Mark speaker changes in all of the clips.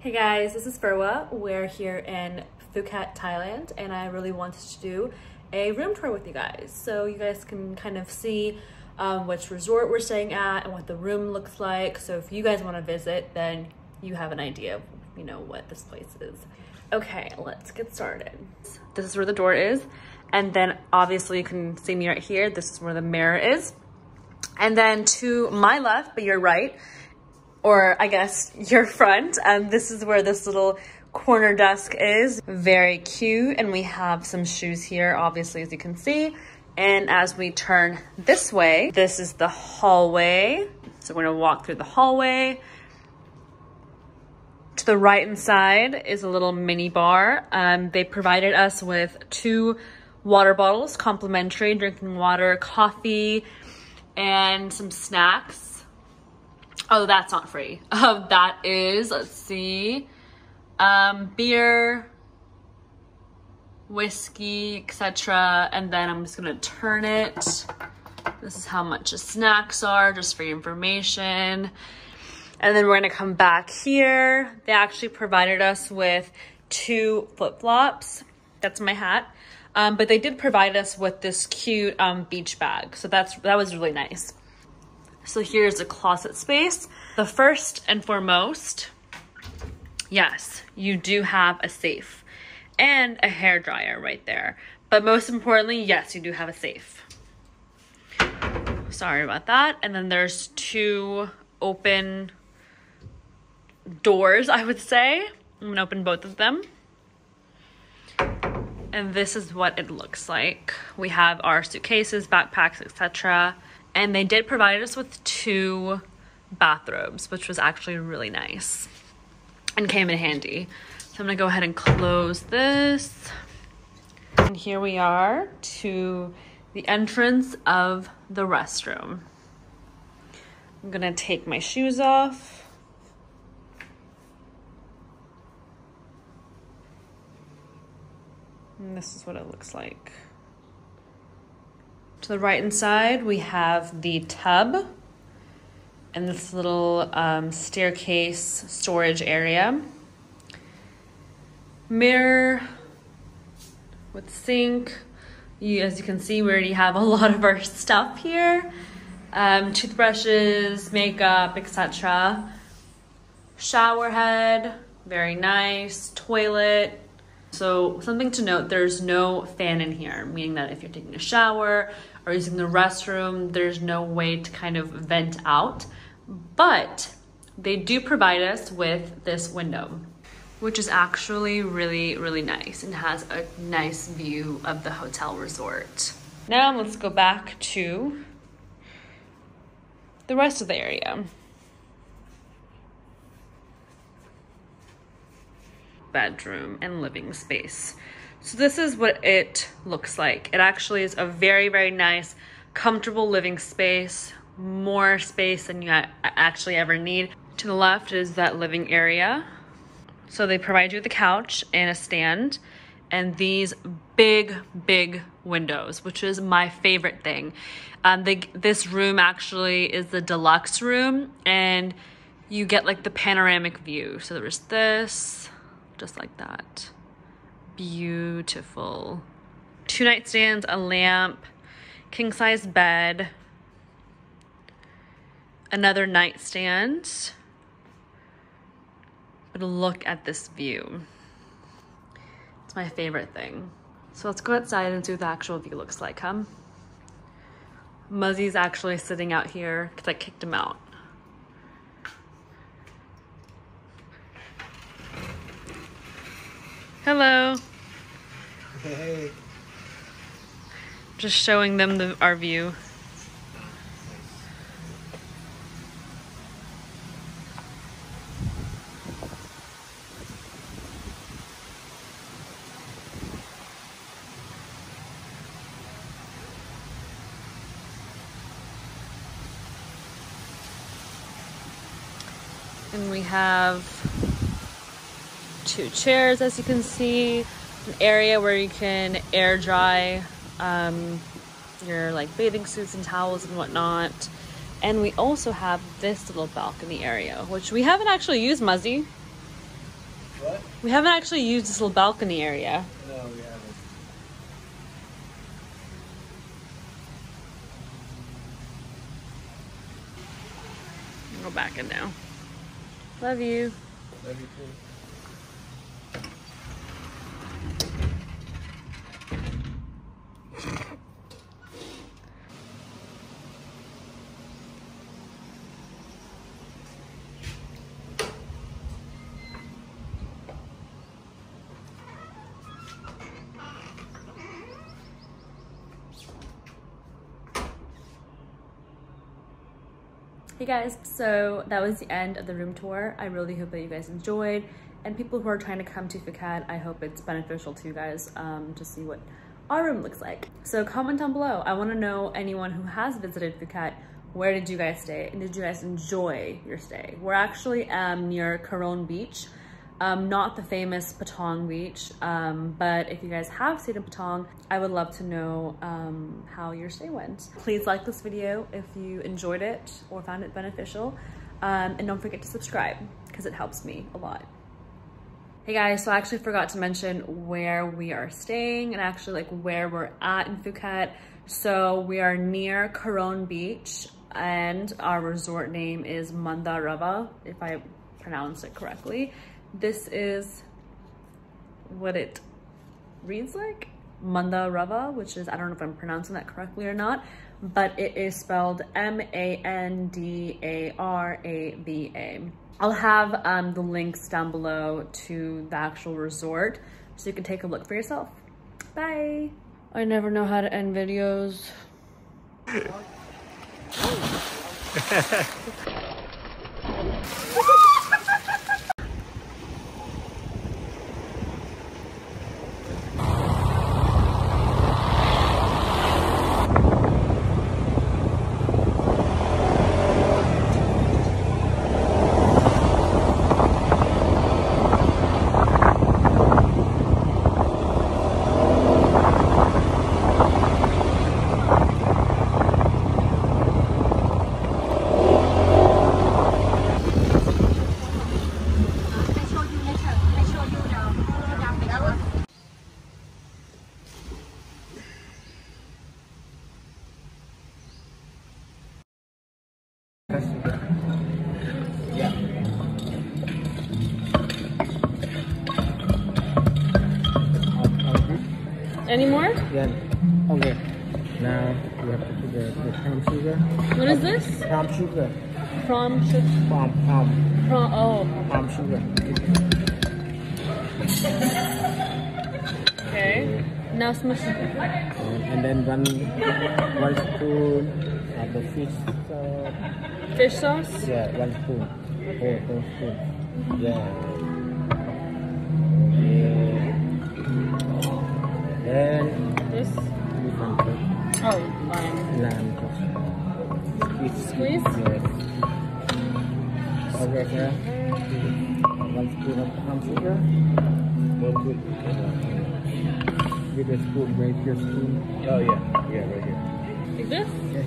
Speaker 1: Hey guys, this is Furwa. We're here in Phuket, Thailand, and I really wanted to do a room tour with you guys so you guys can kind of see which resort we're staying at and what the room looks like. So if you guys want to visit, then you have an idea of, you know, what this place is. Okay, let's get started. This is where the door is, and then obviously you can see me right here. This is where the mirror is. And then to my left, but your right, or I guess your front, this is where this little corner desk is. Very cute. And we have some shoes here, obviously, as you can see. And as we turn this way, this is the hallway. So we're gonna walk through the hallway. To the right hand side is a little mini bar. They provided us with 2 water bottles, complimentary drinking water, coffee, and some snacks. Oh, that's not free. That is, let's see, beer, whiskey, etc. And then I'm just gonna turn it. This is how much the snacks are, just for your information. And then we're gonna come back here. They actually provided us with 2 flip-flops. That's my hat. But they did provide us with this cute beach bag. So that was really nice. So here's the closet space. The first and foremost, yes, you do have a safe and a hair dryer right there. But most importantly, yes, you do have a safe. Sorry about that. And then there's 2 open doors, I would say. I'm gonna open both of them. And this is what it looks like. We have our suitcases, backpacks, etc. And they did provide us with 2 bathrobes, which was actually really nice and came in handy. So I'm gonna go ahead and close this. And here we are to the entrance of the restroom. I'm gonna take my shoes off. And this is what it looks like. To the right hand side, we have the tub and this little staircase storage area. Mirror with sink. As you can see, we already have a lot of our stuff here. Toothbrushes, makeup, etc. Shower head, very nice. Toilet. So something to note, there's no fan in here, meaning that if you're taking a shower or using the restroom, there's no way to kind of vent out. But they do provide us with this window, which is actually really, really nice and has a nice view of the hotel resort. Now let's go back to the rest of the area. Bedroom and living space. So this is what it looks like. It actually is a very, very nice, comfortable living space, more space than you actually ever need. To the left is that living area. So they provide you with a couch and a stand and these big, big windows, which is my favorite thing. This room actually is the deluxe room and you get like the panoramic view. So there's this, just like that. Beautiful. 2 nightstands, a lamp, king size bed, another nightstand. But look at this view. It's my favorite thing. So let's go outside and see what the actual view looks like, huh? Muzzy's actually sitting out here because I kicked him out. Hello.
Speaker 2: Hey.
Speaker 1: Just showing them our view. And we have 2 chairs, as you can see, an area where you can air dry your like bathing suits and towels and whatnot. And we also have this little balcony area, which we haven't actually used, Muzzy. We haven't actually used this little balcony area.
Speaker 2: No, we haven't.
Speaker 1: Go back in now. Love you.
Speaker 2: Love you too.
Speaker 1: Hey guys, so that was the end of the room tour. I really hope that you guys enjoyed, and people who are trying to come to Phuket, I hope it's beneficial to you guys to see what our room looks like. So comment down below. I want to know anyone who has visited Phuket, where did you guys stay and did you guys enjoy your stay? We're actually near Karon Beach, not the famous Patong Beach, but if you guys have stayed in Patong, I would love to know how your stay went. Please like this video if you enjoyed it or found it beneficial, and don't forget to subscribe because it helps me a lot. Hey guys, so I actually forgot to mention where we are staying and actually like where we're at in Phuket. So we are near Karon Beach and our resort name is Mandarava, if I pronounce it correctly. This is what it reads like, Mandarava, which is, I don't know if I'm pronouncing that correctly or not, but it is spelled M-A-N-D-A-R-A-V-A. I'll have the links down below to the actual resort so you can take a look for yourself. Bye. I never know how to end videos.
Speaker 2: Yeah.
Speaker 1: Any more?
Speaker 2: Yeah. Okay. Now we have to put the palm sugar.
Speaker 1: What is this?
Speaker 2: Palm sugar.
Speaker 1: Prom sugar.
Speaker 2: Palm sugar.
Speaker 1: Okay. Now smash it.
Speaker 2: And then one spoon of the fish sauce.
Speaker 1: Fish sauce?
Speaker 2: Yeah, 1 spoon. Whole spoon. Yeah. Okay. Then
Speaker 1: This?
Speaker 2: one cup.
Speaker 1: Oh, lime.
Speaker 2: Lime
Speaker 1: Squeeze?
Speaker 2: Yes. Okay, sir. 1 spoon of palm sugar. With a spoon, right here spoon. Oh yeah, yeah, right here.
Speaker 1: Like this?
Speaker 2: Okay.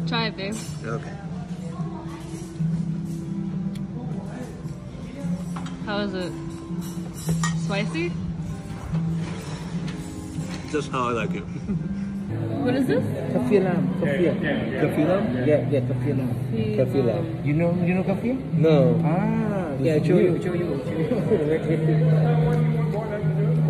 Speaker 1: Try it, babe.
Speaker 2: Okay.
Speaker 1: How is it? Spicy?
Speaker 3: Just how I like it.
Speaker 1: What is this?
Speaker 2: Kaffir lamb. Kaffir.
Speaker 3: Kaffir lamb?
Speaker 2: Yeah, kaffir lamb.
Speaker 3: Kaffir lamb.
Speaker 2: You know kaffir?
Speaker 3: No.
Speaker 2: Ah, yeah, show you.
Speaker 1: What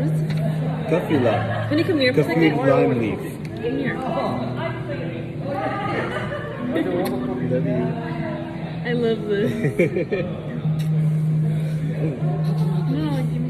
Speaker 1: is this?
Speaker 3: Kaffir lamb.
Speaker 1: Can you come here for a
Speaker 3: Kaffir
Speaker 1: second?
Speaker 3: lime leaf.
Speaker 1: Come here. I love this. No, give me.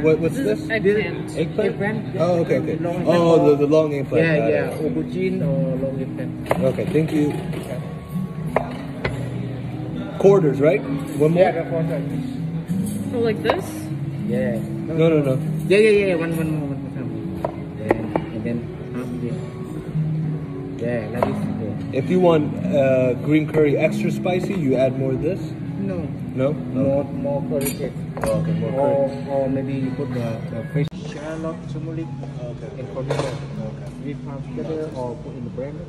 Speaker 3: What's this?
Speaker 1: Eggplant.
Speaker 3: Eggplant? Oh, okay.
Speaker 2: Long
Speaker 3: Oh, the long eggplant.
Speaker 2: Yeah,
Speaker 3: Got
Speaker 2: yeah.
Speaker 3: it.
Speaker 2: Aubergine or long eggplant.
Speaker 3: Okay, thank you. Quarters, right? One more?
Speaker 2: Yeah, the quarter.
Speaker 1: Oh, like this?
Speaker 3: No.
Speaker 2: Yeah. Yeah. One more. And then half this. Yeah, like this. Yeah.
Speaker 3: If you want green curry extra spicy, you add more of this?
Speaker 2: No.
Speaker 3: No?
Speaker 2: More curry cake.
Speaker 3: Okay, more
Speaker 2: or maybe you put the fish shallot, turmeric, and coriander. We put together or put in the blender.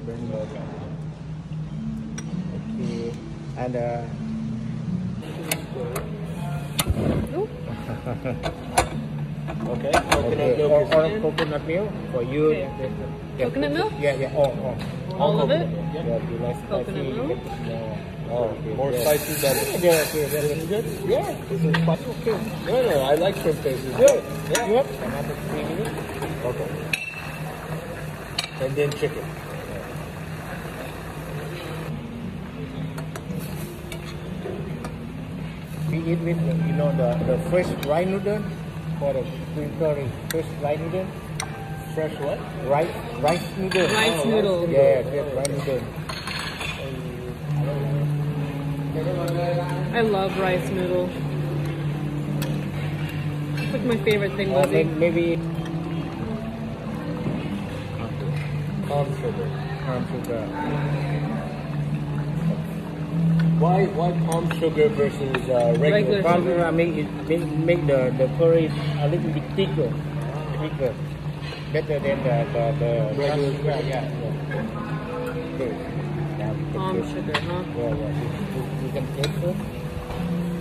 Speaker 2: Okay, and
Speaker 3: Okay.
Speaker 2: Coconut milk for you.
Speaker 1: Okay. Coconut milk?
Speaker 2: Yeah.
Speaker 1: All of it?
Speaker 2: Yeah, you like
Speaker 1: Coconut
Speaker 2: spicy,
Speaker 1: milk?
Speaker 3: More spicy better.
Speaker 2: Yeah, okay, very good. Yeah, this is spicy. Okay.
Speaker 3: No, I like shrimp paste. It's
Speaker 2: Good.
Speaker 3: good. Yeah.
Speaker 2: Yep. Another 3 minutes.
Speaker 3: Okay. And then chicken.
Speaker 2: We eat with the fresh rice noodle for the green curry. Fresh rice noodle.
Speaker 3: Fresh what?
Speaker 2: Rice noodle.
Speaker 1: Rice noodle.
Speaker 2: Yeah, fresh rice noodle.
Speaker 1: I love rice noodle. It's like my favorite thing,
Speaker 2: Or
Speaker 1: Lizzie.
Speaker 2: maybe
Speaker 3: Palm sugar.
Speaker 2: sugar.
Speaker 3: Why palm sugar versus regular?
Speaker 1: Regular.
Speaker 2: Palm sugar make the curry a little bit thicker. Better than the
Speaker 3: Regular
Speaker 2: sugar. Yeah. Okay. Now you can
Speaker 1: Palm
Speaker 2: taste.
Speaker 1: sugar, huh?
Speaker 2: Yeah. You can taste first.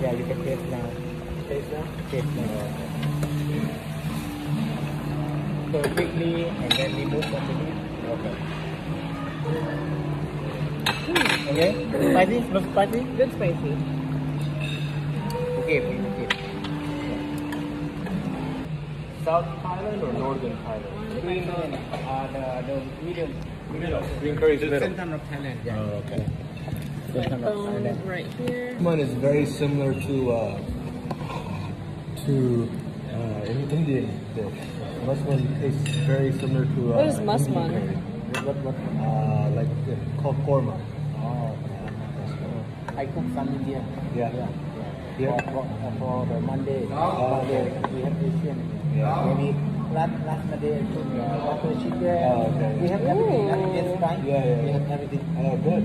Speaker 2: Yeah, you can taste now.
Speaker 3: Taste now?
Speaker 2: Taste now. So quickly and then remove from the meat. Okay. Okay? Spicy? Not spicy?
Speaker 1: Good spicy.
Speaker 2: Okay, please. Okay.
Speaker 3: South Thailand or Northern Thailand?
Speaker 2: Green the medium.
Speaker 3: Green curry is middle.
Speaker 2: Center of Thailand. Yeah.
Speaker 3: Oh, okay.
Speaker 2: Center of
Speaker 1: Bone
Speaker 2: Thailand.
Speaker 1: right here.
Speaker 3: One is very similar to an Indian dish. Musman tastes very similar to
Speaker 1: What is
Speaker 3: Indian
Speaker 1: musman?
Speaker 3: curry. Like called korma.
Speaker 2: Oh. I cook some Indian.
Speaker 3: Yeah.
Speaker 2: Yeah. For the Monday. Monday we have Asian.
Speaker 3: Yeah.
Speaker 2: Maybe last Monday I cook butter chicken.
Speaker 3: Oh, okay.
Speaker 2: We have everything. Indian style.
Speaker 3: Yeah.
Speaker 2: We have everything.
Speaker 3: Oh, good.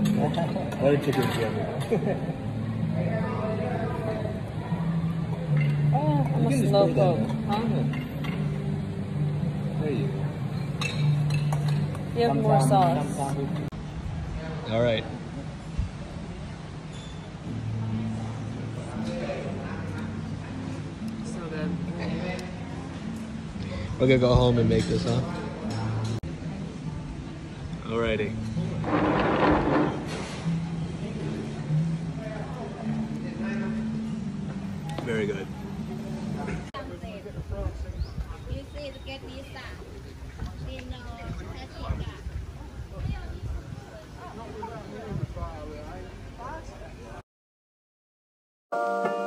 Speaker 3: Butter chicken, yeah.
Speaker 1: Oh, I'm
Speaker 3: You
Speaker 1: a
Speaker 3: can just
Speaker 1: slow
Speaker 3: put it down
Speaker 1: cook. Huh?
Speaker 3: There you
Speaker 1: You have more sauce.
Speaker 3: go. All right.
Speaker 1: So good.
Speaker 3: We're gonna go home and make this, huh? Alrighty. Very good.
Speaker 4: You see, to get visa. You know, Africa.